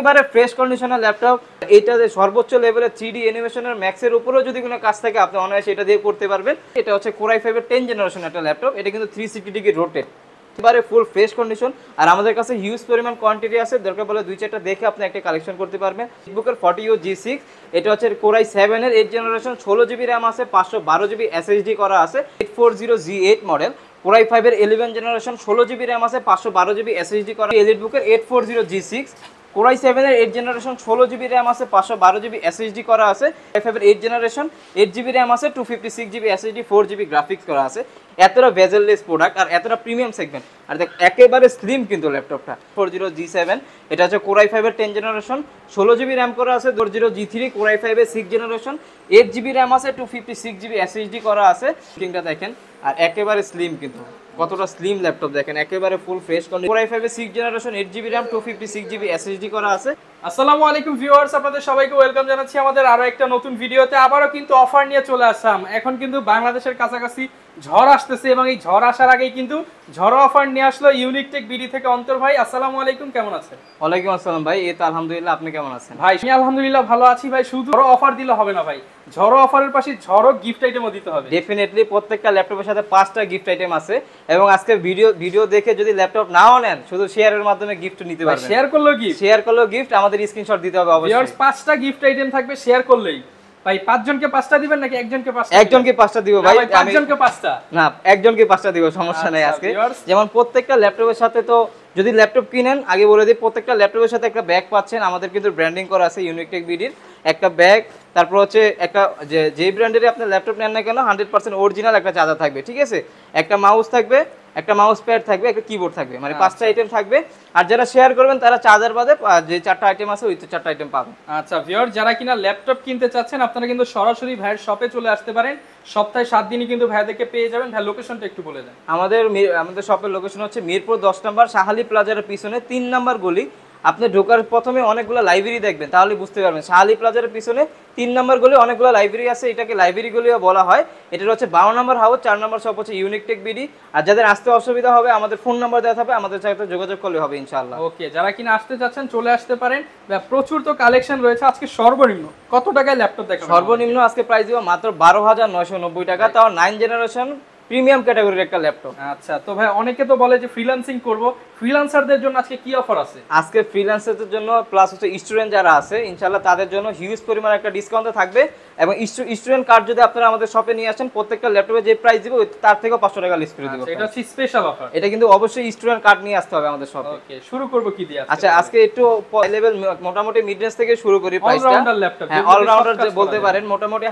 এবারে ফ্রেশ কন্ডিশনের ল্যাপটপ, এইটাতে সর্বোচ্চ লেভেলের 3D অ্যানিমেশনের ম্যাক্সের উপরেও যদি কোনো কাজ থাকে আপনি অনায়াসে এটা দিয়ে করতে পারবেন। এটা হচ্ছে Core i5 এর 10 জেনারেশন একটা ল্যাপটপ, এটা কিন্তু 360 ডিগ্রি রোটেট, এবারে ফুল ফ্রেশ কন্ডিশন। আর আমাদের কাছে হিউজ পরিমাণ কোয়ান্টিটি আছে, দরকার পড়লে 2-4টা দেখে আপনি একটা কালেকশন করতে পারবেন। বুকের 40U G6, এটা হচ্ছে Core i7 এর 8 জেনারেশন, 16GB র্যাম আছে, 512GB SSD করা আছে, 840G8 মডেল। Core i5 এর 11 জেনারেশন, 16GB র্যাম আছে, 512GB SSD করা। EliteBook-এর 840G6, Core i7 এর 8 জেনারেশন, 16GB র্যাম আছে, 512GB SSD করা আছে। i5 এর 8 জেনারেশন, 8GB র্যাম আছে, 256GB SSD, 4GB গ্রাফিক্স করা আছে। এতটা বেজেললেস প্রোডাক্ট আর এতটা প্রিমিয়াম সেগমেন্ট, আর দেখ একেবারে স্লিম কিন্তু ল্যাপটপটা। 40G7, এটা হচ্ছে Core i5 এর 10 জেনারেশন, 16GB র্যাম করা আছে। 40G3, Core i5 এর 6 জেনারেশন, 8GB র্যাম আছে, 256GB SSD করা আছে। কিংটা দেখেন, আর একেবারে স্লিম কিন্তু, কতটা স্লিম ল্যাপটপ দেখেন, একেবারে full fresh condition. Core i5 এর 6 generation, 8GB RAM, 256GB SSD করা আছে। আসসালামু আলাইকুম ভিউয়ার্স, আপনাদের সবাইকে ওয়েলকাম জানাচ্ছি আমাদের আরো একটা নতুন ভিডিওতে। আবারও কিন্তু অফার নিয়ে চলে আসলাম। এখন কিন্তু বাংলাদেশের কাছাকাছি ঝড় আসতেছে এবং এই ঝড় আসার আগেই কিন্তু ঝড় অফার নিয়ে আসলো ইউনিক টেক বিডি থেকে অন্তর ভাই। আসসালামু আলাইকুম, কেমন আছেন? ওয়ালাইকুম আসসালাম ভাই, এই তো আলহামদুলিল্লাহ, আপনি কেমন আছেন? ভাই আমি আলহামদুলিল্লাহ ভালো আছি ভাই। শুধু ঝড় অফার দিলে হবে না ভাই, ঝড় অফারের পাশে ঝড় গিফট আইটেমও দিতে হবে। ডেফিনেটলি প্রত্যেকটা ল্যাপটপের সাথে 5টা গিফট আইটেম আছে, এবং আজকে ভিডিও দেখে যদি ল্যাপটপ নাও নেন, শুধু শেয়ারের মাধ্যমে গিফট নিতে পারবেন। শেয়ার করলেও গিফট, শেয়ার করলেও গিফট, আমাদের স্ক্রিনশট দিতে হবে অবশ্যই। 5টা গিফট আইটেম থাকবে শেয়ার করলেই। ভাই 5 জনকে 5টা দিবেন নাকি একজনকে 5টা? একজনকে 5টা দিব ভাই। 5 জনকে 5টা না, একজনকে 5টা দিব, সমস্যা নাই। আজকে যেমন প্রত্যেকটা ল্যাপটপের সাথে, তো যদি ল্যাপটপ কিনেন আগে বলে দিই, প্রত্যেকটা ল্যাপটপের সাথে একটা ব্যাগ পাচ্ছেন। আমাদের কিন্তু ব্র্যান্ডিং করা আছে ইউনিক টেক বিডির, একটা ব্যাগ, তারপর হচ্ছে একটা যে ব্র্যান্ডেরই আপনি ল্যাপটপ নেন না কেন 100% অরিজিনাল একটা চার্জার থাকবে, ঠিক আছে, একটা মাউস থাকবে, একটা মাউস প্যাড থাকবে, একটা কিবোর্ড থাকবে, মানে 5টা আইটেম থাকবে। আর যারা শেয়ার করবেন তারা চার্জার বাদে যে 4টা আইটেম আছে ওই 4টা আইটেম পাবেন। আচ্ছা ভিউয়ার, যারা কিনা ল্যাপটপ কিনতে চাচ্ছেন আপনারা কিন্তু সরাসরি ভাইয়ের শপে চলে আসতে পারেন। সপ্তাহে 7 দিনই কিন্তু ভাইয়াদেরকে পেয়ে যাবেন। ভাই লোকেশনটা একটু বলে দেন। আমাদের শপের লোকেশন হচ্ছে মিরপুর 10 নম্বর শাহালি প্লাজার পিছনে 3 নম্বর গলি। আপনি ঢোকার প্রথমে অনেকগুলো লাইব্রেরি দেখবেন, তাহলে বুঝতে পারবেন শাহালি প্লাজার পিছনে 3 নম্বর গলি অনেকগুলো লাইব্রেরি আছে, এটাকে লাইব্রেরি গলিও বলা হয়। এটা হচ্ছে 52 নম্বর হাউস, 4 নম্বর শপ হচ্ছে ইউনিক টেক বিডি। আর যাদের আসতে অসুবিধা হবে আমাদের ফোন নাম্বার দেওয়া থাকবে, আমাদের সাথে যোগাযোগ করলে হবে ইনশাআল্লাহ। ওকে, যারা কিনা আসতে চাচ্ছেন চলে আসতে পারেন। প্রচুর তো কালেকশন রয়েছে। আজকে সর্বনিম্ন কত টাকায় ল্যাপটপ দেখাবেন? সর্বনিম্ন আজকে প্রাইস দিব মাত্র 12,990 টাকা, তাও 9 জেনারেশন প্রিমিয়াম ক্যাটাগরির একটা ল্যাপটপ। আচ্ছা, তো ভাই অনেকে তো বলে যে ফ্রিল্যান্সিং করব, ফ্রিল্যান্সারদের জন্য আজকে কি অফার আছে? আজকে ফ্রিল্যান্সারদের জন্য প্লাস হচ্ছে স্টুডেন্ট যারা আছে ইনশাআল্লাহ তাদের জন্য হিউজ পরিমাণ একটা ডিসকাউন্ট থাকবে। এবং স্টুডেন্ট কার্ড যদি আপনারা আমাদের শপে নিয়ে আসেন, প্রত্যেকটা ল্যাপটপে যে প্রাইস দিব তার থেকেও 500 টাকা লিস্ট করে দিব। এটা হচ্ছে স্পেশাল অফার। এটা কিন্তু অবশ্যই স্টুডেন্ট কার্ড নিয়ে আসতে হবে আমাদের শপে। ওকে, শুরু করব কি দিয়ে? আচ্ছা, আজকে একটু লেভেল মোটামুটি মিড রেঞ্জ থেকে শুরু করি প্রাইসটা। অলরাউন্ডার ল্যাপটপ, হ্যাঁ অলরাউন্ডার যে বলতে পারেন, মোটামুটি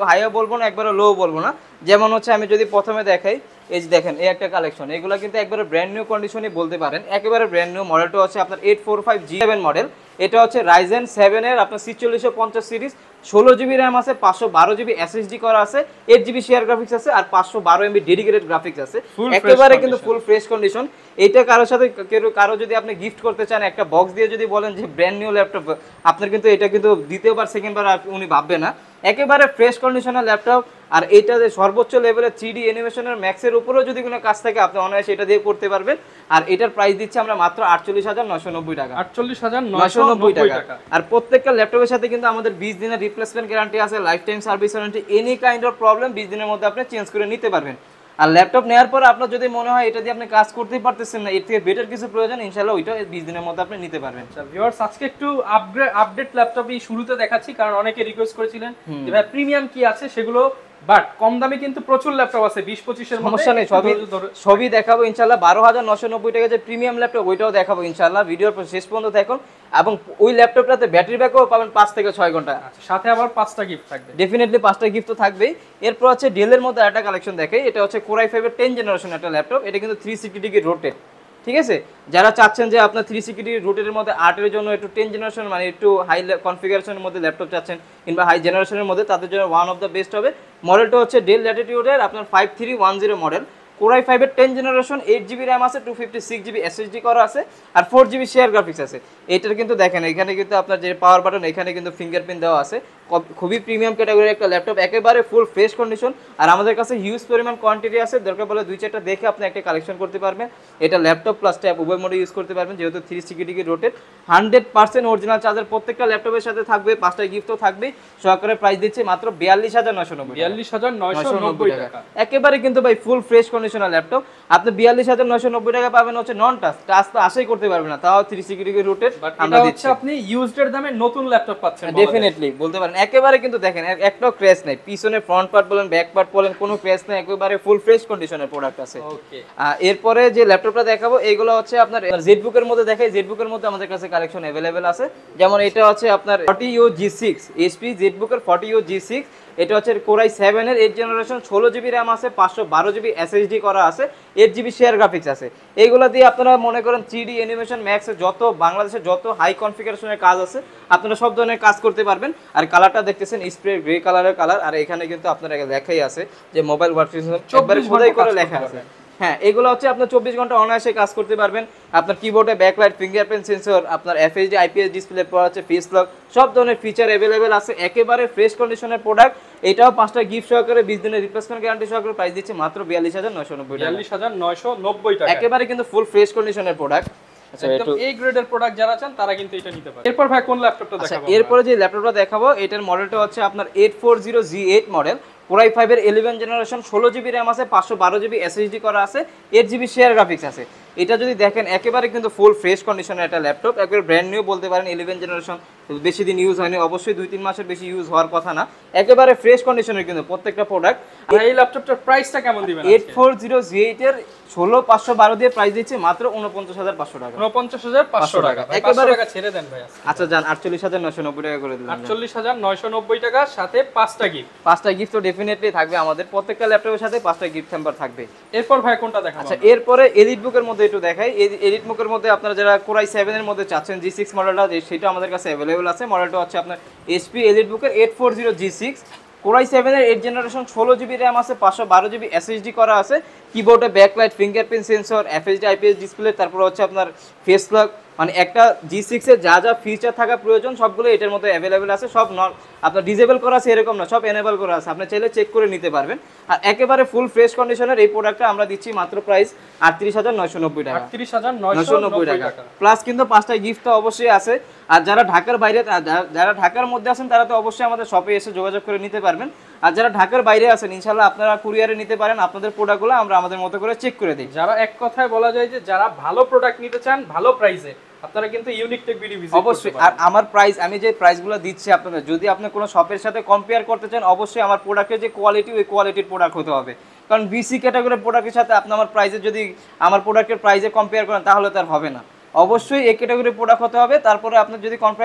হাইও বলবো না, একবারে লো বলবো না। যেমন হচ্ছে আমি যদি প্রথমে দেখাই, এই যে দেখেন এই একটা কালেকশন, এগুলো কিন্তু একবারে ব্র্যান্ড নিউ কন্ডিশনই বলতে পারেন, একেবারে ব্র্যান্ড নিউ। মডেলটা হচ্ছে আপনার 845G7 মডেল। এটা হচ্ছে Ryzen 7 এর আপনার 4650 সিরিজ, 16GB র্যাম আছে, 512GB SSD করা আছে, 8GB শেয়ার গ্রাফিক্স আছে, আর 512MB ডেডিকেটেড গ্রাফিক্স আছে, একেবারে কিন্তু ফুল ফ্রেশ কন্ডিশন। এটা কারোর সাথে কারো যদি আপনি গিফট করতে চান, একটা বক্স দিয়ে যদি বলেন যে ব্র্যান্ড নিউ ল্যাপটপ, আপনার কিন্তু এটা কিন্তু দ্বিতীয়বার সেকেন্ডবার উনি ভাববে না, একেবারে ফ্রেশ কন্ডিশনের ল্যাপটপ। আর এইটাতে সর্বোচ্চ লেভেলের 3D অ্যানিমেশনের ম্যাক্সের উপরেও যদি কোনো কাজ থাকে আপনি অনায়াসে এটা দিয়ে করতে পারবেন। আর এটার প্রাইস দিচ্ছি আমরা মাত্র 48,990 টাকা। 48,990 টাকা। আর প্রত্যেকটা ল্যাপটপের সাথে কিন্তু আমাদের 20 দিনের রিপ্লেসমেন্ট গ্যারান্টি আছে, life time service warranty, any kind of problem 20 দিনের মধ্যে আপনি চেঞ্জ করে নিতে পারবেন। আর ল্যাপটপ নেওয়ার পর আপনার যদি মনে হয় এটা দিয়ে আপনি কাজ করতেই পারতেছেন না, এর থেকে বেটার কিছু প্রয়োজন, ইনশাআল্লাহ ওইটা 20 দিনের মধ্যে আপনি নিতে পারবেন। আচ্ছা ভিউয়ার্স, আজকে একটু আপডেট ল্যাপটপই শুরুতে দেখাচ্ছি, কারণ অনেকে রিকোয়েস্ট করেছিলেন যে ভাই প্রিমিয়াম কি আছে সেগুলো, বাট কম দামে কিন্তু প্রচুর ল্যাপটপ আছে 20-25 এর মধ্যে। সমস্যা নেই, সবই দেখাবো ইনশাআল্লাহ। 12,990 টাকা যে প্রিমিয়াম ল্যাপটপ ওইটাও দেখাবো ইনশাআল্লাহ। ভিডিওর শেষ পর্যন্ত দেখুন, এবং ওই ল্যাপটপটাতে ব্যাটারি ব্যাকআপ পাবেন 5 থেকে 6 ঘন্টা। সাথে আবার 5টা গিফট থাকবে। ডেফিনেটলি 5টা গিফট তো থাকবেই। এরপর হচ্ছে ডেলের মধ্যে একটা কালেকশন দেখাই, এটা হচ্ছে Core i5 এর 10 জেনারেশন একটা ল্যাপটপ। এটা কিন্তু 360 ডিগ্রি রোটেট, ঠিক আছে। যারা চাচ্ছেন যে আপনার 360 ডিগ্রি রোটেটের মধ্যে আর্টের জন্য একটু 10 জেনারেশন মানে একটু হাই কনফিগারেশনের মধ্যে ল্যাপটপ চাচ্ছেন, কিংবা হাই জেনারেশনের মধ্যে, তাদের জন্য ওয়ান অফ দ্য বেস্ট হবে। মডেলটা হচ্ছে ডেল ল্যাটিটিউডের আপনার 5310 মডেল। Core i5 এর 10 জেনারেশন 8GB RAM আছে, 256GB SSD করা আছে আর 4GB শেয়ার গ্রাফিক্স আছে। এটার কিন্তু দেখেন এখানে কিন্তু আপনার যে পাওয়ার বাটন এখানে কিন্তু ফিঙ্গারপ্রিন্ট দেওয়া আছে। খুবই প্রিমিয়াম ক্যাটাগরির একটা ল্যাপটপ, একেবারে ফুল ফ্রেশ কন্ডিশন। আর আমাদের কাছে হিউজ পরিমাণ কোয়ান্টিটি আছে, দরকার পড়লে 2-4টা দেখে আপনি একটা কালেকশন করতে পারবেন। এটা ল্যাপটপ প্লাস ট্যাব উভয় মোডে ইউজ করতে পারবেন, যেহেতু 360 ডিগ্রি রোটেট। 100% অরিজিনাল চার্জার প্রত্যেকটা ল্যাপটপের সাথে থাকবে, 5টা গিফটও থাকবে। সহকারে প্রাইস দিচ্ছে মাত্র 42,990 42,990 টাকা। একেবারে কিন্তু ভাই ফুল ফ্রেশ কন্ডিশনাল ল্যাপটপ। আপনি 42,990 টাকা পাবেন হচ্ছে নন টাচ, টাচ তো আশাই করতে পারবেন না, তাও 360 ডিগ্রি রোটেট আমরা দিচ্ছি। আপনি ইউজড এর দামে নতুন ল্যাপটপ পাচ্ছেন, ডেফিনেটলি বলতে পারেন। একেবারে কিন্তু দেখেন একটাও ক্র্যাশ নাই, পিছনে ফ্রন্ট পার্ট বলেন ব্যাক পার্ট বলেন কোনো ক্র্যাশ নাই, একেবারে ফুল ফ্রেশ কন্ডিশনের প্রোডাক্ট আছে। ওকে, এরপরে যে ল্যাপটপটা দেখাবো এইগুলো হচ্ছে আপনার জেটবুকের মধ্যে দেখাই। জেটবুকের মধ্যে আমাদের কাছে কালেকশন अवेलेबल আছে, যেমন এটা হচ্ছে আপনার 40U G6 HP জেটবুকের 40U G6। এটা হচ্ছে Core i7 এর 8 জেনারেশন, 16GB RAM আছে, 512GB SSD করা আছে, 8GB শেয়ার গ্রাফিক্স আছে। এইগুলো দিয়ে আপনারা মনে করেন 3D অ্যানিমেশন ম্যাক্স যত বাংলাদেশে যত হাই কনফিগারেশনের কাজ আছে আপনারা সব ধরনের কাজ করতে পারবেন। আর কালারটা দেখতেছেন স্প্রে গ্রে কালারের কালার, আর এখানে কিন্তু আপনারা লেখাই আছে যে মোবাইল ওয়ার্ক একবারে খোদাই করে লেখা আছে। হ্যাঁ, এগুলো হচ্ছে আপনার 24 ঘন্টা অনায়াসে কাজ করতে পারবেন। আপনার কিবোর্ডে ব্যাকলাইট, ফিঙ্গারপ্রিন্ট সেন্সর, আপনার FHD IPS ডিসপ্লে পড়া আছে, ফেস লক, সব ধরনের ফিচার अवेलेबल আছে। একেবারে ফ্রেশ কন্ডিশনের প্রোডাক্ট। এটাও 5টা গিফট সহকারে 20 দিনের রিপ্লেসমেন্ট গ্যারান্টি সহকারে প্রাইস দিচ্ছে মাত্র 42,990 টাকা। 42,990 টাকা, একেবারে কিন্তু ফুল ফ্রেশ কন্ডিশনের প্রোডাক্ট। একদম এই গ্রেডের প্রোডাক্ট যারা চান তারা কিন্তু এটা নিতে পারে। এরপর ভাই কোন ল্যাপটপটা দেখাবো? এরপরে যে ল্যাপটপটা দেখাবো এটার মডেলটা হচ্ছে আপনার 840G8 মডেল, Core i5 এর 11 জেনারেশন, 16GB RAM আছে, 512GB SSD করা আছে, 8GB শেয়ার গ্রাফিক্স আছে। এটা যদি দেখেন একেবারে কিন্তু ফুল ফ্রেশ কন্ডিশনের একটা ল্যাপটপ, একবারে ব্র্যান্ড নিউ বলতে পারেন। 11 জেনারেশন, বেশি দিন ইউজ হয়নি, অবশ্যই 2-3 মাসের বেশি ইউজ হওয়ার কথা না। একেবারে ফ্রেশ কন্ডিশনের কিন্তু প্রত্যেকটা প্রোডাক্ট। আর এই ল্যাপটপটার প্রাইসটা কেমন দিবেন? 840G8 এর 16,512 দিয়ে প্রাইস দিচ্ছে মাত্র 49,500 টাকা। 49,500 টাকা, একেবারে টাকা ছেড়ে দেন ভাই। আচ্ছা যান 48,990 টাকা করে দিলাম। 48,990 টাকা, সাথে 5টা গিফট। 5টা গিফট তো ডেফিনেটলি থাকবে, আমাদের প্রত্যেকটা ল্যাপটপের সাথে 5টা গিফট হ্যাম্পার থাকবে। এরপর ভাই কোনটা দেখাবো? আচ্ছা, এরপরে এলিট বুকের মধ্যে একটু দেখাই। এলিট বুকের মধ্যে আপনারা যারা Core i7 এর মধ্যে চাচ্ছেন G6 মডেলটা, সেটা আমাদের কাছে अवेलेबल আছে। মডেলটা হচ্ছে আপনার HP এলিট বুকের 840G6, Core i7 এর 8 জেনারেশন, 16GB RAM আছে, 512GB SSD করা আছে, কিবোর্ডে backlight, fingerprint sensor, FHD IPS display, তারপর হচ্ছে আপনার ফেস লক, মানে একটা G6 এর যা যা ফিচার থাকা প্রয়োজন সবগুলো এটার মধ্যে अवेलेबल আছে। সব আপনার ডিসেবল করা আছে এরকম না, সব এনেবল করা আছে, আপনি চাইলে চেক করে নিতে পারবেন। আর একেবারে ফুল ফ্রেশ কন্ডিশনের এই প্রোডাক্টটা আমরা দিচ্ছি মাত্র প্রাইস 38,990 টাকা। 38,990 টাকা প্লাস কিন্তু 5টা গিফট তো অবশ্যই আছে। আর যারা ঢাকার বাইরে, যারা ঢাকার মধ্যে আছেন তারা তো অবশ্যই আমাদের শপে এসে যোগাযোগ করে নিতে পারবেন। আর যারা ঢাকার বাইরে আছেন ইনশাআল্লাহ আপনারা কুরিয়ারে নিতে পারেন, আপনাদের প্রোডাক্টগুলো আমরা আমাদের মতো করে চেক করে দিই। যারা এক কথায় বলা যায় যে যারা ভালো প্রোডাক্ট নিতে চান ভালো প্রাইসে, আপনারা কিন্তু ইউনিক টেক বিডি ভিজিট করতে পারেন। অবশ্যই। আর আমার প্রাইস, আমি যে প্রাইসগুলো দিচ্ছি আপনাদের, যদি আপনি কোনো শপের সাথে কম্পেয়ার করতে চান অবশ্যই আমার প্রোডাক্টের যে কোয়ালিটি ওই কোয়ালিটির প্রোডাক্ট হতে হবে। কারণ বিসি ক্যাটাগরির প্রোডাক্টের সাথে আপনি আমার প্রাইসে যদি আমার প্রোডাক্টের প্রাইসে কম্পেয়ার করেন তাহলে তার হবে না। অবশ্যই এই ক্যাটাগরির প্রোডাক্ট হতে হবে। তারপরে আপনি যদি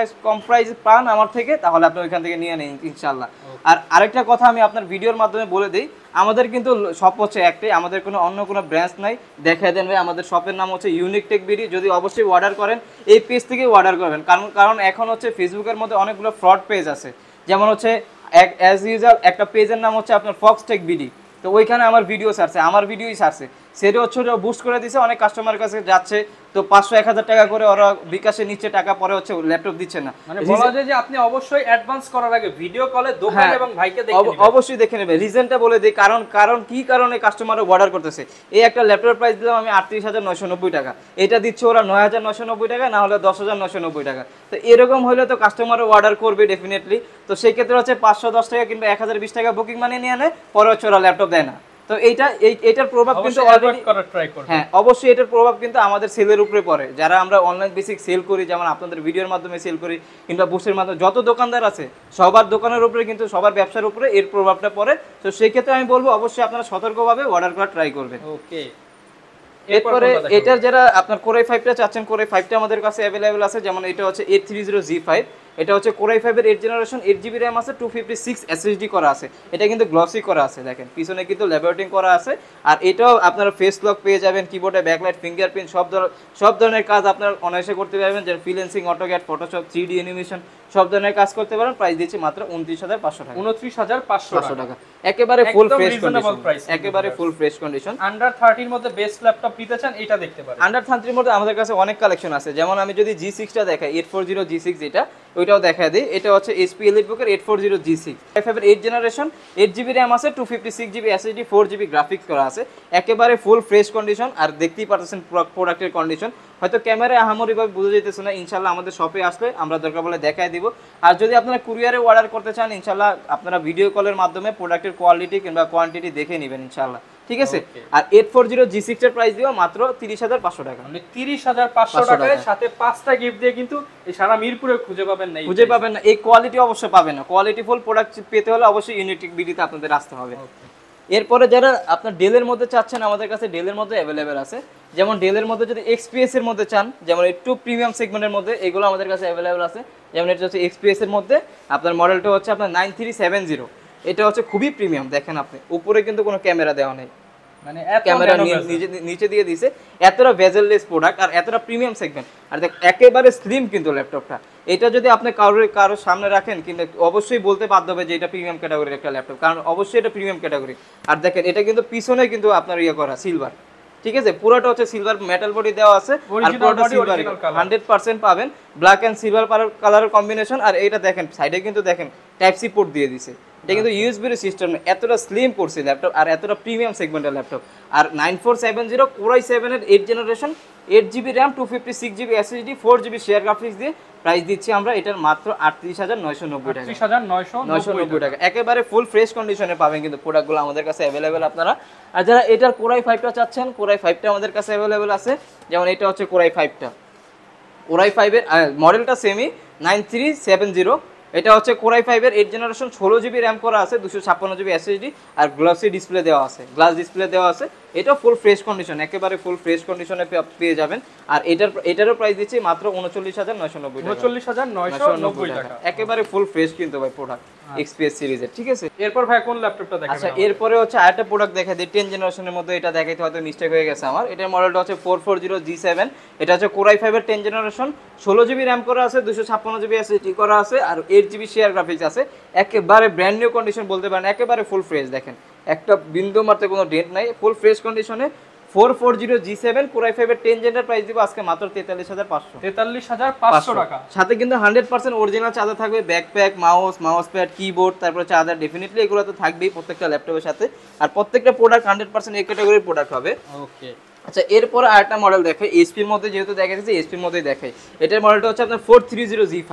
কম প্রাইস পান আমার থেকে তাহলে আপনি ওইখান থেকে নিয়ে নিন ইনশাআল্লাহ। আর আরেকটা কথা আমি আপনার ভিডিওর মাধ্যমে বলে দিই, আমাদের কিন্তু শপ হচ্ছে একটাই, আমাদের কোনো অন্য কোনো ব্রাঞ্চ নাই। দেখাই দেন ভাই, আমাদের শপের নাম হচ্ছে ইউনিক টেক বিডি। যদি অবশ্যই অর্ডার করেন এই পেজ থেকেই অর্ডার করবেন, কারণ এখন হচ্ছে ফেসবুকের মধ্যে অনেকগুলো ফ্রড পেজ আছে। যেমন হচ্ছে অ্যাজ ইউজুয়াল একটা পেজের নাম হচ্ছে আপনার ফক্স টেক বিডি, তো ওইখানে আমার ভিডিও ছাড়ছে, আমার ভিডিওই ছাড়ছে, সেটা হচ্ছে বুস্ট করে দিছে, অনেক কাস্টমারের কাছে যাচ্ছে, তো 500-1000 টাকা করে ওরা বিকাশে নিচ্ছে টাকা, পরে হচ্ছে ল্যাপটপ দিচ্ছে না। মানে বলা যায় যে আপনি অবশ্যই অ্যাডভান্স করার আগে ভিডিও কলে দোকান এবং ভাইকে দেখে নেবেন। অবশ্যই দেখে নেবেন। রিজনটা বলে দেই, কারণ কি কারণে কাস্টমার অর্ডার করতেছে। এই একটা ল্যাপটপের প্রাইস দিলাম আমি 38,990 টাকা, এটা দিচ্ছে ওরা 9,990 টাকা, না হলে 10,990 টাকা। তো এরকম হলে তো কাস্টমারও অর্ডার করবে ডেফিনেটলি। তো সেই ক্ষেত্রে হচ্ছে 510 টাকা কিংবা 1020 টাকা বুকিং মানি নিয়ে নেয়, পরে হচ্ছে ওরা ল্যাপটপ দেয় না। তো এইটার প্রভাব কিন্তু অলরেডি করার ট্রাই করুন। হ্যাঁ, অবশ্যই এটার প্রভাব কিন্তু আমাদের সেলের উপরে পড়ে। যারা আমরা অনলাইন বেসিক সেল করি, যেমন আপনাদের ভিডিওর মাধ্যমে সেল করি কিংবা বুস্টের মাধ্যমে যত দোকানদার আছে সবার দোকানের উপরে কিন্তু সবার ব্যবসার উপরে এর প্রভাবটা পড়ে। তো সেই ক্ষেত্রে আমি বলবো অবশ্যই আপনারা সতর্কভাবে অর্ডার করা ট্রাই করবেন। ওকে, এরপরে এটার যারা আপনার কোরাই 5টা চাচ্ছেন, কোরাই 5টা আমাদের কাছে अवेलेबल আছে। যেমন এটা হচ্ছে 830G5, এটা হচ্ছে কোরাই 5 এর 8 জেনারেশন, 8GB RAM আছে, 256 SSD করা আছে। এটা কিন্তু গ্লসি করা আছে, দেখেন পিছনে কিন্তু লেবেলিং করা আছে। আর এটাও আপনারা ফেস লক পেয়ে যাবেন, কিবোর্ডে ব্যাকলাইট, ফিঙ্গারপ্রিন্ট সব ধরনের কাজ আপনারা অনায়াসে করতে পারবেন, যেমন freelancing, AutoCAD, Photoshop, 3D animation সব ধরনের কাজ করতে পারেন। প্রাইস দিচ্ছি মাত্র 29500 টাকা। 29500 টাকা, একেবারে ফুল ফ্রেশ রিজনেবল প্রাইস, একেবারে ফুল ফ্রেশ কন্ডিশন। আন্ডার 30 এর মধ্যে বেস্ট ল্যাপটপ নিতে চান এটা দেখতে পারেন। আন্ডার 30 এর মধ্যে আমাদের কাছে অনেক কালেকশন আছে। যেমন আমি যদি G6 টা দেখাই, 840G6 যেটা, ওইটাও দেখায় দিই। এটা হচ্ছে HP EliteBook এর 840G6, i5 এর 8 জেনারেশন, 8GB RAM আছে, 256GB SSD, 4GB গ্রাফিক্স করা আছে। একেবারে ফুল ফ্রেশ কন্ডিশন। আর দেখতেই পাচ্ছেন প্রোডাক্টের কন্ডিশন, হয়তো ক্যামেরায় আহামরিভাবে বোঝা যেতেছে না, ইনশাআল্লাহ আমাদের শপে আসলে আমরা দরকার বলে দেখায় দিব। আর যদি আপনারা কুরিয়ারে অর্ডার করতে চান, ইনশাআল্লাহ আপনারা ভিডিও কলের মাধ্যমে প্রোডাক্টের কোয়ালিটি কিংবা কোয়ান্টিটি দেখে নেবেন ইনশাআল্লাহ, ঠিক আছে। আর 840G6 এর প্রাইস দিও মাত্র 30500 টাকা, মানে 30500 টাকায় সাথে 5টা গিফট দিয়ে কিন্তু এই সারা মিরপুরে খুঁজে পাবেন না, এই কোয়ালিটি অবশ্যই পাবেন না। কোয়ালিটি ফুল প্রোডাক্ট পেতে হলে অবশ্যই ইউনিটিক বিডিতে আপনাদের আসতে হবে। এরপরে যারা আপনার ডেলের মধ্যে চাচ্ছেন, আমাদের কাছে ডেলের মধ্যে অ্যাভেলেবেল আছে। যেমন ডেলের মধ্যে যদি XPS এর মধ্যে চান, যেমন একটু প্রিমিয়াম সেগমেন্টের মধ্যে, এগুলো আমাদের কাছে অ্যাভেলেবেল আছে। যেমন এটা হচ্ছে XPS এর মধ্যে, আপনার মডেলটা হচ্ছে আপনার 9370। এটা হচ্ছে খুবই প্রিমিয়াম, দেখেন আপনি উপরে কিন্তু কোনো ক্যামেরা দেওয়া নেই, মানে ক্যামেরা নিচে দিয়ে দিয়েছে। এতটা ভেজেললেস প্রোডাক্ট আর এতটা প্রিমিয়াম সেগমেন্ট, আর দেখ একেবারে স্লিম কিন্তু ল্যাপটপটা। এটা যদি আপনি কারোর সামনে রাখেন, কিন্তু অবশ্যই বলতে বাধ্য হবে যে এটা প্রিমিয়াম ক্যাটাগরির একটা ল্যাপটপ, কারণ অবশ্যই এটা প্রিমিয়াম ক্যাটাগরি। আর দেখেন এটা কিন্তু পিছনে কিন্তু আপনার ইয়ে করা সিলভার, ঠিক আছে, পুরোটা হচ্ছে সিলভার মেটাল বডি দেওয়া আছে, আর পুরোটা সিলভার 100% পাবেন, ব্ল্যাক এন্ড সিলভার কালারের কম্বিনেশন। আর এটা দেখেন সাইডে কিন্তু দেখেন টাইপ সি পোর্ট দিয়ে দিয়েছে। এটা কিন্তু ইউএসবি সিস্টেম, এতটা স্লিম করছে ল্যাপটপ আর এতটা প্রিমিয়াম সেগমেন্টের ল্যাপটপ। আর 9470 কোরাই 7 এর 8 generation, 8GB RAM, 256GB SSD, 4GB share graphics দিয়ে প্রাইস দিচ্ছি আমরা এটার মাত্র 38990 টাকা। 38990 টাকা, একেবারে ফুল ফ্রেশ কন্ডিশনে পাবেন কিন্তু প্রোডাক্টগুলো আমাদের কাছে অ্যাভেলেবেল আপনারা। আর যারা এটার কোরাই 5টা চাচ্ছেন, কোরাই 5টা আমাদের কাছে অ্যাভেলেবেল আছে। যেমন এটা হচ্ছে কোরাই 5টা, কোরাই 5 এর মডেলটা সেমি 9370। এটা হচ্ছে কোরাই 5 এর 8 জেনারেশন, 16GB RAM করা আছে, 256GB SSD, আর গ্লাসি ডিসপ্লে দেওয়া আছে, গ্লাস ডিসপ্লে দেওয়া আছে। এটা ফুল ফ্রেশ কন্ডিশন, একেবারে ফুল ফ্রেশ কন্ডিশনে পেয়ে যাবেন। আর এটারও প্রাইস দিচ্ছি মাত্র 39990 টাকা। 39990 টাকা, একেবারে ফুল ফ্রেশ কিন্তু ভাই প্রোডাক্ট XPS সিরিজের, ঠিক আছে। এরপর ভাই কোন ল্যাপটপটা দেখাবেন? আচ্ছা, এরপরে হচ্ছে আরেকটা প্রোডাক্ট দেখাই দিই 10 জেনারেশনের মধ্যে। এটা দেখাইতে হয়তো মিস্টেক হয়ে গেছে আমার। এটার মডেলটা হচ্ছে 440G7। এটা হচ্ছে কোরাই 5 এর 10 জেনারেশন, 16GB RAM করা আছে, 256GB SSD করা আছে, আর 8GB শেয়ার গ্রাফিক্স আছে। একেবারে ব্র্যান্ড নিউ কন্ডিশন বলতে পারেন, একেবারে ফুল ফ্রেশ। দেখেন একটা বিন্দু মাত্র কোনো ডেন্ট নাই, ফুল ফ্রেশ কন্ডিশনে 440G7 কোরাই 5 এর 10 জেনারেশন প্রাইস দিব আজকে মাত্র 43500। 43500 টাকা। সাথে কিন্তু 100% অরিজিনাল চার্জার থাকবে, ব্যাকপ্যাক, মাউস প্যাড, কিবোর্ড, তারপর চার্জার ডেফিনেটলি এগুলো তো থাকবেই প্রত্যেকটা ল্যাপটপের সাথে। আর প্রত্যেকটা প্রোডাক্ট 100% এই ক্যাটাগরির প্রোডাক্ট হবে। ওকে, আচ্ছা, এরপর আরেকটা মডেল দেখাই এইচপির মধ্যে, যেহেতু দেখাচ্ছি এইচপির মধ্যেই দেখাই। এটার মডেলটা হচ্ছে আপনার 430G5।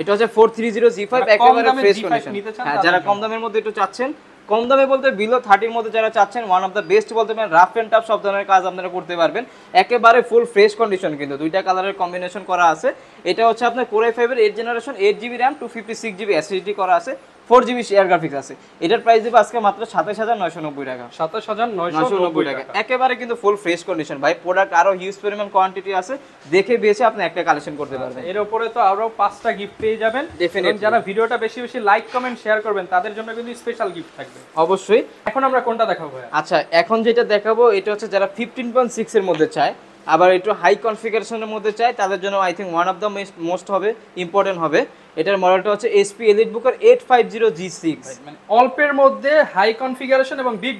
এটা হচ্ছে 430G5, একেবারে ফ্রেশ কন্ডিশন। হ্যাঁ, যারা কম দামের মধ্যে একটু চাচ্ছেন, কম দামে বলতে বিলো 30 মধ্যে যারা চাচ্ছেন, ওয়ান অফ দ্য বেস্ট বলতে পারেন। রাফ এন্ড টাফ সব ধরনের কাজ আপনারা করতে পারবেন, একেবারে ফুল ফ্রেশ কন্ডিশন কিন্তু দুইটা কালারের কম্বিনেশন করা আছে। এটা হচ্ছে আপনার কোরাই 5 এর 8 generation, 8GB RAM, 256GB SSD করা আছে, 4GB শেয়ার গ্রাফিক্স আছে। এটার প্রাইস দিব আজকে মাত্র 27990 টাকা। 27990 টাকা, একেবারে কিন্তু ফুল ফ্রেশ কন্ডিশন ভাই। প্রোডাক্ট আরো হিউজ পরিমাণ কোয়ান্টিটি আছে, দেখে বেছে আপনি একটা কালেকশন করতে পারবেন। এর উপরে তো আরো 5টা গিফট পেয়ে যাবেন। ডেফিনেটলি যারা ভিডিওটা বেশি বেশি লাইক কমেন্ট শেয়ার করবেন তাদের জন্য কিন্তু স্পেশাল গিফট থাকবে অবশ্যই। এখন আমরা কোনটা দেখাবো ভাই? আচ্ছা, এখন যেটা দেখাবো এটা হচ্ছে যারা 15.6 এর মধ্যে চায়, আবার একটু হাই কনফিগারেশনের মধ্যে চায়, তাদের জন্য I think one of the most হবে, ইম্পর্টেন্ট হবে। এটার মডেলটা হচ্ছে HP EliteBook এর 850G6, মানে অল্পের মধ্যে হাই কনফিগারেশন এবং বিগ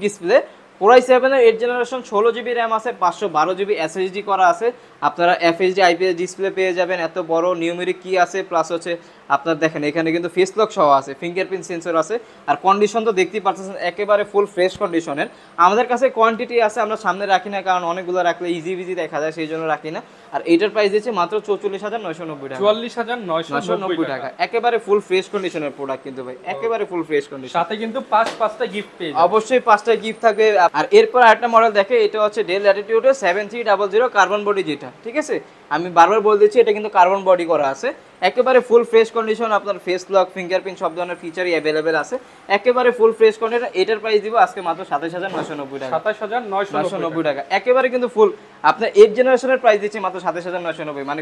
ডিসপ্লে। কোরাই 7 এর 8 জেনারেশন, 16GB RAM আছে, 512GB SSD করা আছে। আপনারা FHD IPS ডিসপ্লে পেয়ে যাবেন, এত বড় নিউমেরিক কি আছে, প্লাস হচ্ছে আপনার দেখেন এখানে কিন্তু ফেস লক সহ আছে, ফিঙ্গারপ্রিন্ট সেন্সর আছে। আর কন্ডিশন তো দেখতেই পাচ্ছেন একেবারে ফুল ফ্রেশ কন্ডিশনের। আমাদের কাছে কোয়ান্টিটি আছে, আমরা সামনে রাখি না, কারণ অনেকগুলো রাখলে ইজি দেখা যায়, সেই জন্য রাখি না। আর এটার প্রাইস দিচ্ছে মাত্র 44990 টাকা। 44990 টাকা, একেবারে ফুল ফ্রেশ কন্ডিশনের প্রোডাক্ট কিন্তু ভাই, একেবারে ফুল ফ্রেশ কন্ডিশন। সাথে কিন্তু 5টা গিফট পেয়ে যাবেন, অবশ্যই 5টা গিফট থাকবে। আর এরপর আরেকটা মডেল দেখে, এটা হচ্ছে ডেল ল্যাটিটিউডের 7300 কার্বন বডি, যেটা ঠিক আছে। আমি বারবার বলে দিচ্ছি এটা কিন্তু কার্বন বডি করা আছে, একেবারে ফুল ফ্রেশ কন্ডিশন, আপনার ফেস লক ফিঙ্গারপ্রিন্ট সব ধরনের ফিচারই অ্যাভেলেবেল আছে, একেবারে ফুল ফ্রেশ কন্ডিশন। এটার প্রাইস দিব আজকে মাত্র 27990 টাকা। 27990 টাকা একেবারে কিন্তু ফুল আপনার 8 জেনারেশনের প্রাইস দিচ্ছি মাত্র 27990, মানে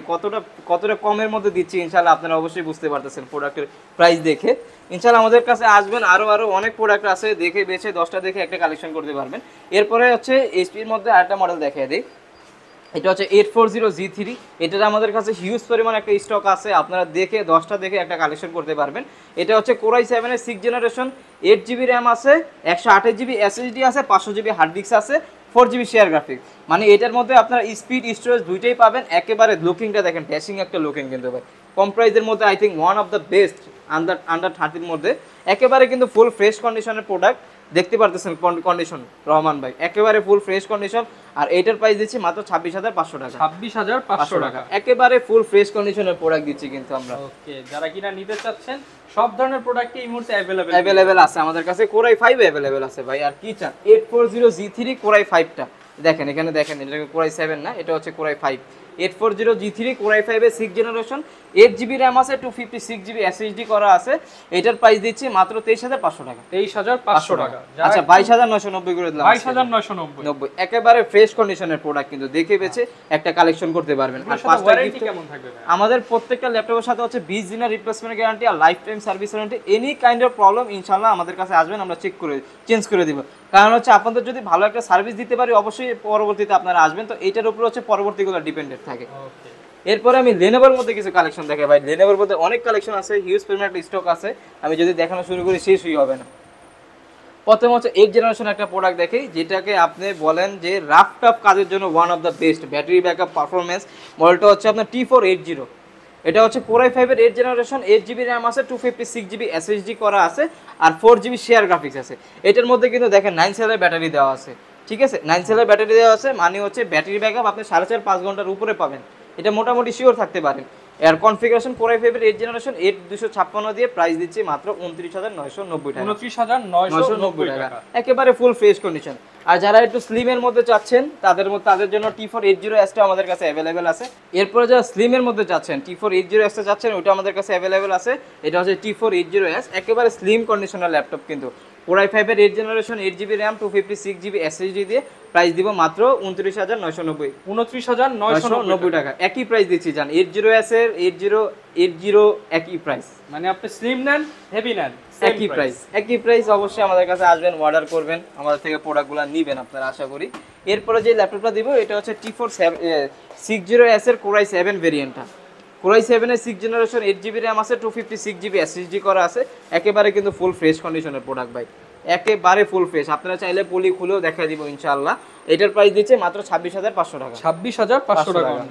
কতটা কমের মধ্যে দিচ্ছি ইনশাআল্লাহ আপনারা অবশ্যই বুঝতে পারতেছেন প্রোডাক্টের প্রাইস দেখে। ইনশাআল্লাহ আমাদের কাছে আসবেন, আরো অনেক প্রোডাক্ট আছে, দেখে বেছে 10টা দেখে একটা কালেকশন করতে পারবেন। এরপরে হচ্ছে এইচপির মধ্যে আরেকটা মডেল দেখিয়ে দিই, এটা হচ্ছে 840G3, এটার আমাদের কাছে হিউজ পরিমাণ একটা স্টক আছে, আপনারা দেখে 10টা দেখে একটা কালেকশন করতে পারবেন। এটা হচ্ছে কোরাই 7 এর 6 জেনারেশন, 8GB র্যাম আছে, 128GB SSD আছে, 500GB হার্ড ডিস্ক আছে, 4GB শেয়ার গ্রাফিক্স, মানে এটার মধ্যে আপনারা স্পিড স্টোরেজ দুইটাই পাবেন। একেবারে লুকিংটা দেখেন, ড্যাশিং একটা লুকিং কিন্তু ভাই, কম প্রাইসের মধ্যে I think one of the best under 30-র মধ্যে, একেবারে কিন্তু ফুল ফ্রেশ কন্ডিশনের প্রোডাক্ট দেখতে পারতেছেন কন্ডিশন রহমান ভাই, একেবারে ফুল ফ্রেশ কন্ডিশন। আর এটার প্রাইস দিচ্ছি মাত্র 26500 টাকা। 26500 টাকা একেবারে ফুল ফ্রেশ কন্ডিশনের প্রোডাক্ট দিচ্ছি কিন্তু আমরা। ওকে, যারা কিনা নিতে চাচ্ছেন সব ধরনের প্রোডাক্টই এই মুহূর্তে अवेलेबल আছে আমাদের কাছে, কোরাই 5 अवेलेबल আছে ভাই। আর কি চান 840G3 কোরাই 5টা দেখেন, এখানে দেখেন, এটা কোরাই 7 না, এটা হচ্ছে কোরাই 5। 840G3 কোরাই 5 এর 6 জেনারেশন, 8GB র্যাম আছে, 256GB SSD করা আছে, এটার প্রাইস দিচ্ছি মাত্র 23500 টাকা। 23500 টাকা, আচ্ছা 22990 করে দিলাম। 22990 একেবারে ফ্রেশ কন্ডিশনের প্রোডাক্ট, কিন্তু দেখে বেছে একটা কালেকশন করতে পারবেন। আর পাঁচটা গিফট কেমন থাকবে? আমাদের প্রত্যেকটা ল্যাপটপের সাথে হচ্ছে 20 দিনের রিপ্লেসমেন্ট গ্যারান্টি আর lifetime service warranty. Any kind of problem ইনশাআল্লাহ আমাদের কাছে আসবেন, আমরা চেঞ্জ করে দিব। কারণ হচ্ছে আপনাদের যদি ভালো একটা সার্ভিস দিতে পারি অবশ্যই পরবর্তীতে আপনারা আসবেন, তো এইটার উপর হচ্ছে পরবর্তীগুলো ডিপেন্ডেন্ট থাকে। এরপরে আমি লেনোভোর মধ্যে কিছু কালেকশন দেখাই ভাই, লেনোভোর মধ্যে অনেক কালেকশন আছে, হিউজ পরিমাণ একটা স্টক আছে, আমি যদি দেখানো শুরু করি শেষই হবে না। প্রথম হচ্ছে 8 জেনারেশন একটা প্রোডাক্ট দেখি, যেটাকে আপনি বলেন যে রাফ টাফ কাজের জন্য one of the best, battery backup performance. মডেলটা হচ্ছে আপনার T480, এটা হচ্ছে কোরাই 5 এর 8 জেনারেশন, 8GB র্যাম আছে, 256GB SSD করা আছে, আর 4GB শেয়ার গ্রাফিক্স আছে। এটার মধ্যে কিন্তু দেখেন 9 সেলের ব্যাটারি দেওয়া আছে, ঠিক আছে, 9 সেলের ব্যাটারি দেওয়া আছে, মানে হচ্ছে ব্যাটারি ব্যাকআপ আপনি 4.5-5 ঘন্টার উপরে পাবেন, এটা মোটামুটি শিওর থাকতে পারেন। এর কনফিগারেশন কোরাই 5 এর 8 জেনারেশন 8256 দিয়ে প্রাইস দিচ্ছি মাত্র 29990 টাকা। 29990 টাকা, একেবারে ফুল ফ্রেশ কন্ডিশন। আর যারা একটু স্লিমের মধ্যে চাচ্ছেন তাদের জন্য T480S টা আমাদের কাছে अवेलेबल আছে। এরপরে যারা স্লিমের মধ্যে চাচ্ছেন T480S টা চাচ্ছেন, ওটা আমাদের কাছে अवेलेबल আছে। এটা হচ্ছে T480S, একেবারে স্লিম কন্ডিশনাল ল্যাপটপ, কিন্তু কোরাই 5 এর 8 generation, 8GB RAM, 256GB SSD দিয়ে প্রাইস দিব মাত্র 29990। 29990 টাকা, একই প্রাইস দিচ্ছি জান। 80S এর 8080 একই প্রাইস, মানে আপনি স্লিম নেন হেভি নেন একই প্রাইস। অবশ্যই আমাদের কাছে আসবেন, অর্ডার করবেন, আমাদের থেকে প্রোডাক্টগুলো নেবেন আপনারা আশা করি। এরপরে যে ল্যাপটপটা দিব এটা হচ্ছে T460S এর কোরাই 7 ভেরিয়েন্টটা, কোরাই 7 এর 6 জেনারেশন, 8GB র্যাম আছে, 256GB SSD করা আছে, একেবারে কিন্তু ফুল ফ্রেশ কন্ডিশনের প্রোডাক্ট ভাই, একেবারে ফুল ফ্রেশ। আপনারা চাইলে পলি খুলেও দেখাই দিব ইনশাআল্লাহ। এটার প্রাইস দিচ্ছে মাত্র 26500 টাকা। 26500 টাকা।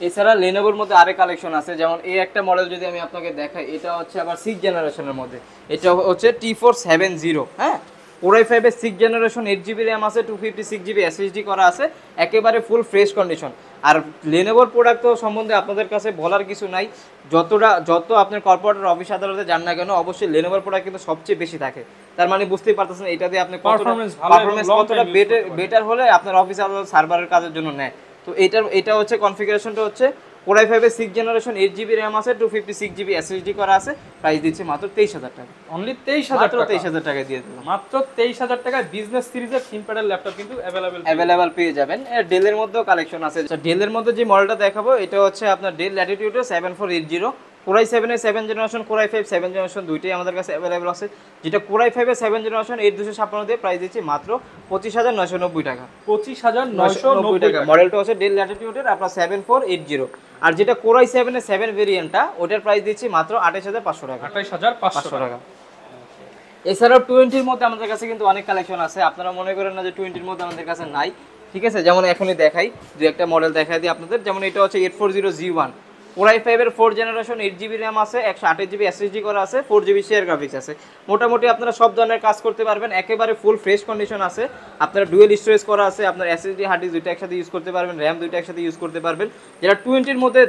এছাড়া লেনোভোর মধ্যে আরেক কালেকশন আছে, যেমন এই একটা মডেল যদি আমি আপনাকে দেখাই, এটা হচ্ছে আবার 6 জেনারেশনের মধ্যে, এটা হচ্ছে T470, হ্যাঁ, কোরাই 5 এর 6 জেনারেশন, 8GB র্যাম আছে, 256GB SSD করা আছে, একেবারে ফুল ফ্রেশ কন্ডিশন। আর লেনোভোর প্রোডাক্ট তো সম্বন্ধে আপনাদের কাছে বলার কিছু নাই, যত আপনার কর্পোরেট অফিস আদালতে যান না কেন অবশ্যই লেনোভোর প্রোডাক্ট কিন্তু সবচেয়ে বেশি থাকে। তার মানে বুঝতেই পারতেছেন এটা দিয়ে আপনি পারফরম্যান্স কতটা বেটার হলে আপনার অফিস আদালত সার্ভারের কাজের জন্য নেয়। তো এটা হচ্ছে কনফিগারেশনটা হচ্ছে কোরাই 5 এর 6 জেনারেশন, 8GB র্যাম আছে, 256GB SSD করা আছে, প্রাইস দিচ্ছে মাত্র 23000 টাকা। অনলি 23000 টাকা, 23000 টাকা দিয়ে দিলাম। মাত্র 23000 টাকায় বিজনেস সিরিজের থিমপ্যাডের ল্যাপটপ কিন্তু अवेलेबल পেয়ে যাবেন। ডেলের মধ্যেও কালেকশন আছে। ডেলের মধ্যে যে মডেলটা দেখাবো এটা হচ্ছে আপনার ডেল ল্যাটিটিউডের 7480, কোরাই 7 এর 7 জেনারেশন, কোরাই 5 7 জেনারেশন দুইটাই আমাদের কাছে अवेलेबल আছে। যেটা কোরাই 5 এর 7 জেনারেশন 8256 দিয়ে প্রাইস দিচ্ছি মাত্র 25990 টাকা। 25990 টাকা। মডেলটা হচ্ছে ডেল ল্যাটিটিউডের আপনার 7480। আর যেটা কোরাই 7 এর 7 ভেরিয়েন্টটা ওটার প্রাইস দিচ্ছি মাত্র 28500 টাকা। 28500 টাকা। এছাড়াও 20-র মধ্যে আমাদের কাছে কিন্তু অনেক কালেকশন আছে, আপনারা মনে করেন না যে 20-র মধ্যে আমাদের কাছে নাই, ঠিক আছে। যেমন এখনই দেখাই, যে একটা মডেল দেখাই দিই আপনাদের, যেমন এটা হচ্ছে 840G1, কোরাই 5 এর 4 জেনারেশন, 8GB র্যাম আছে, 128GB SSD করা আছে, 4GB শেয়ার গ্রাফিক্স আছে। মোটামুটি আপনারা সব ধরনের কাজ করতে পারবেন, একেবারে ফুল ফ্রেশ কন্ডিশন আছে। আপনারা ডুয়েল স্টোরেজ করা আছে, আপনার SSD হার্ড ডিস্ক দুইটা একসাথে ইউজ করতে পারবেন, র্যাম দুইটা একসাথে ইউজ করতে পারবেন। যারা 20-র মধ্যে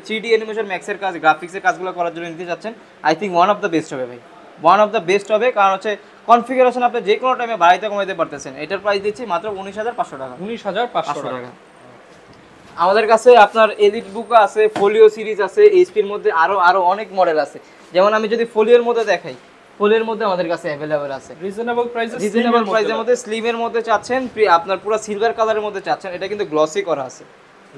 3D অ্যানিমেশন ম্যাক্সের কাজ, গ্রাফিক্সের কাজগুলো করার জন্য নিতে চাচ্ছেন, I think one of the best হবে ভাই, ওয়ান অফ দ্য বেস্ট হবে। কারণ হচ্ছে কনফিগারেশন আপনি যে কোনো টাইমে বাড়াইতে কমাইতে পারতেছেন। এটার প্রাইস দিচ্ছি মাত্র 19500 টাকা। 19500 টাকা। আমাদের কাছে আপনার এলিট বুক আছে, ফোলিও সিরিজ আছে, এইচপির মধ্যে আরো অনেক মডেল আছে। যেমন আমি যদি ফোলিওর মধ্যে দেখাই, ফোলিওর মধ্যে আমাদের কাছে अवेलेबल আছে রিজনেবল প্রাইসের মধ্যে, স্লিমের মধ্যে চাচ্ছেন, আপনার পুরো সিলভার কালারের মধ্যে চাচ্ছেন, এটা কিন্তু গ্লসি করা আছে,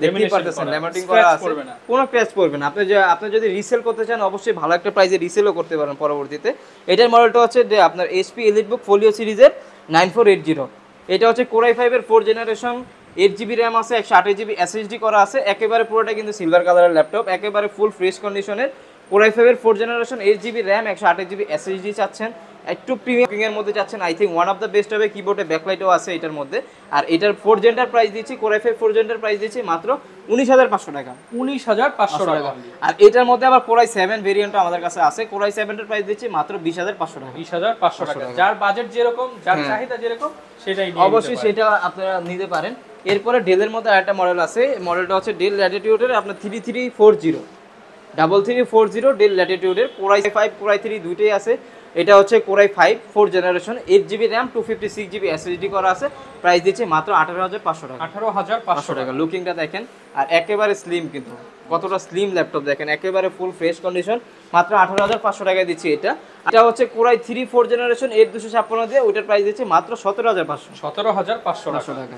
দেখতেই পারতেছেন ল্যামিনেটিং করা আছে, কোনো ক্র্যাচ পড়বে না। আপনি যদি রিসেল করতে চান অবশ্যই ভালো একটা প্রাইসে রিসেলও করতে পারেন পরবর্তীতে। এটার মডেলটা হচ্ছে যে আপনার এইচপি এলিট বুক ফোলিও সিরিজের 9480। এটা হচ্ছে কোর i5 এর 4 জেনারেশন, 8GB র্যাম আছে, 128GB SSD করা আছে, একেবারে পুরোটা কিন্তু সিলভার কালারের ল্যাপটপ, একেবারে ফুল ফ্রেশ কন্ডিশনের। কোর i5 এর 4 generation, 8GB RAM, 128GB SSD চাচ্ছেন, একটু প্রিমিয়াম এর মধ্যে চাচ্ছেন, I think one of the best হবে। কিবোর্ডে ব্যাকলাইটও আছে এটার মধ্যে। আর এটার 4 জেনটার প্রাইস দিচ্ছি, কোর i5 4 জেনটার প্রাইস দিচ্ছি মাত্র 19500 টাকা। 19500 টাকা। আর এটার মধ্যে আবার কোর i7 ভেরিয়েন্টও আমাদের কাছে আছে, কোর i7 এর প্রাইস দিচ্ছি মাত্র 20500 টাকা। 20500 টাকা। যার বাজেট যেরকম, যার চাহিদা যেরকম সেটাই নিয়ে অবশ্যই সেটা আপনারা নিতে পারেন। এরপরে ডেলের মধ্যে আরেকটা মডেল আছে, মডেলটা হচ্ছে ডেল ল্যাটিটিউডের আপনার 3340 del ল্যাটিটিউডের, core i5 core i3 দুইটাই আছে। এটা হচ্ছে core i5 4 generation, 8GB RAM, 256GB SSD করা আছে, প্রাইস দিচ্ছে মাত্র 18500 টাকা। 18500 টাকা। লুকিংটা দেখেন, আর একেবারে স্লিম, কিন্তু কতটা স্লিম ল্যাপটপ দেখেন, একেবারে ফুল ফ্রেশ কন্ডিশন, মাত্র 18500 টাকায় দিচ্ছি এটা। এটা হচ্ছে কোর i3 4 জেনারেশন 8256 দিয়ে, ওইটার প্রাইস দিচ্ছে মাত্র 17500 টাকা।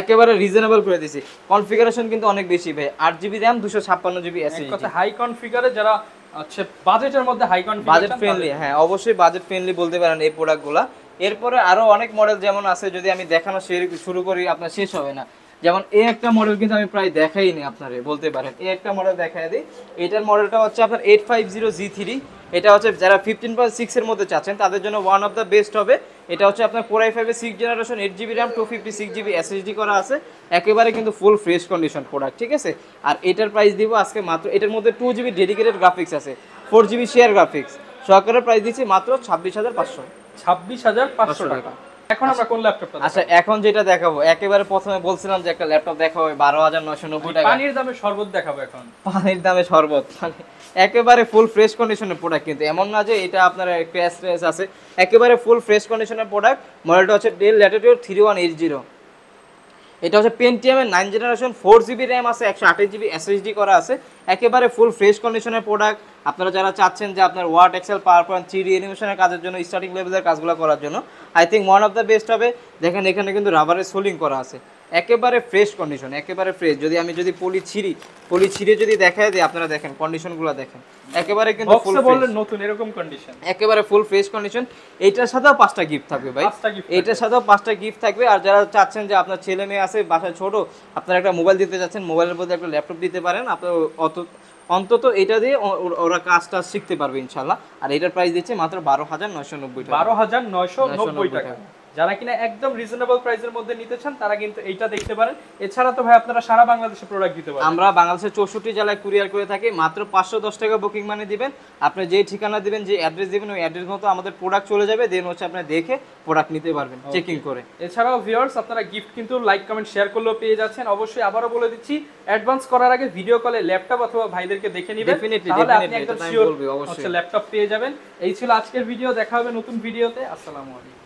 একেবারে রিজনেবল করে দিছি। কনফিগারেশন কিন্তু অনেক বেশি ভাই, 8GB র্যাম, 256GB SSD, কথা হাই কনফিগারে যারা আচ্ছা বাজেটের মধ্যে হাই কনফিগার, বাজেট ফ্রেন্ডলি, হ্যাঁ অবশ্যই বাজেট ফ্রেন্ডলি বলতে পারেন এই প্রোডাক্টগুলো। এরপরে আরো অনেক মডেল যেমন আছে, যদি আমি দেখানো শুরু করি আপনার শেষ হবে না। যেমন এই একটা মডেল কিন্তু আমি প্রায় দেখাইনি আপনারে, বলতে পারেন এই একটা মডেল দেখাই দিই। এটার মডেলটা হচ্ছে আপনার 850G3। এটা হচ্ছে যারা 15.6 এর মধ্যে চাচ্ছেন তাদের জন্য ওয়ান অফ দ্য বেস্ট হবে। এটা হচ্ছে আপনার কোর i5 এর 6 generation, 8GB RAM, 256GB SSD করা আছে, একেবারে কিন্তু ফুল ফ্রেশ কন্ডিশন প্রোডাক্ট, ঠিক আছে। আর এটার প্রাইস দিব আজকে মাত্র, এটার মধ্যে 2GB ডেডিকেটেড গ্রাফিক্স আছে, 4GB শেয়ার গ্রাফিক্স সহকারে প্রাইস দিচ্ছি মাত্র 26500। 26500 টাকা। এখন আমরা কোন ল্যাপটপটা দেখাবো? আচ্ছা এখন যেটা দেখাবো, একেবারে প্রথমে বলছিলাম যে একটা ল্যাপটপ দেখাবো 12990 টাকা, পানির দামে শরবত দেখাবো এখন। পানির দামে শরবত, মানে একেবারে ফুল ফ্রেশ কন্ডিশনের প্রোডাক্ট, কিন্তু এমন না যে এটা আপনার ক্র্যাশ ট্র্যাশ আছে, একেবারে ফুল ফ্রেশ কন্ডিশনের প্রোডাক্ট। মডেলটা হচ্ছে ডেল ল্যাটিটিউড 3180। এটা হচ্ছে পেন্টিয়ামের 9 জেনারেশন, 4GB র্যাম আছে, 128GB SSD করা আছে, একেবারে ফুল ফ্রেশ কন্ডিশনের প্রোডাক্ট। আপনারা যারা চাচ্ছেন যে আপনার word, excel, PowerPoint, 3D অ্যানিমেশনের কাজের জন্য, স্টার্টিং লেভেলের কাজগুলো করার জন্য I think one of the best হবে। দেখেন এখানে কিন্তু রাবারের সোলিং করা আছে, একেবারে ফ্রেশ কন্ডিশন, একেবারে ফ্রেশ। আমি যদি পলি ছিঁড়ে যদি দেখায় দিই, আপনারা দেখেন কন্ডিশনগুলো দেখেন, একেবারে কিন্তু ফুল বললে নতুন এরকম কন্ডিশন, একেবারে ফুল ফ্রেশ কন্ডিশন। এইটার সাথেও 5টা গিফট থাকবে ভাই, এইটার সাথেও 5টা গিফট থাকবে। আর যারা চাচ্ছেন যে আপনার ছেলে মেয়ে আছে বাসায় ছোট, আপনারা একটা মোবাইল দিতে চাচ্ছেন, মোবাইলের মধ্যে একটা ল্যাপটপ দিতে পারেন, আপনার অন্তত এটা দিয়ে ওরা কাজটা শিখতে পারবে ইনশাল্লাহ। আর এটার প্রাইস দিচ্ছে মাত্র 12990 টাকা। 12990 টাকা। যারা কিনা একদম রিজনেবল প্রাইসের মধ্যে নিতে চান তারা কিন্তু এইটা দেখতে পারেন। এছাড়া তো ভাই আপনারা সারা বাংলাদেশে প্রোডাক্ট দিতে পারেন। আমরা বাংলাদেশের 64 জেলায় কুরিয়ার করে থাকি, মাত্র 510 টাকা বুকিং মানি দিবেন। আপনি যেই ঠিকানা দিবেন, যে অ্যাড্রেস দিবেন, ওই অ্যাড্রেস মতো আমাদের প্রোডাক্ট চলে যাবে, দেন হচ্ছে আপনি দেখে প্রোডাক্ট নিতে পারবেন চেকিং করে। এছাড়াও ভিউয়ার্স আপনারা গিফট কিন্তু লাইক কমেন্ট শেয়ার করলেও পেয়ে যাচ্ছেন। অবশ্যই আবারও বলে দিচ্ছি, অ্যাডভান্স করার আগে ভিডিও কলে ল্যাপটপ অথবা ভাইদেরকে দেখে নেবেন, তাহলে আপনি একদম শিওর ল্যাপটপ পেয়ে যাবেন। এই ছিল আজকের ভিডিও, দেখা হবে নতুন ভিডিওতে। আসসালামু আলাইকুম।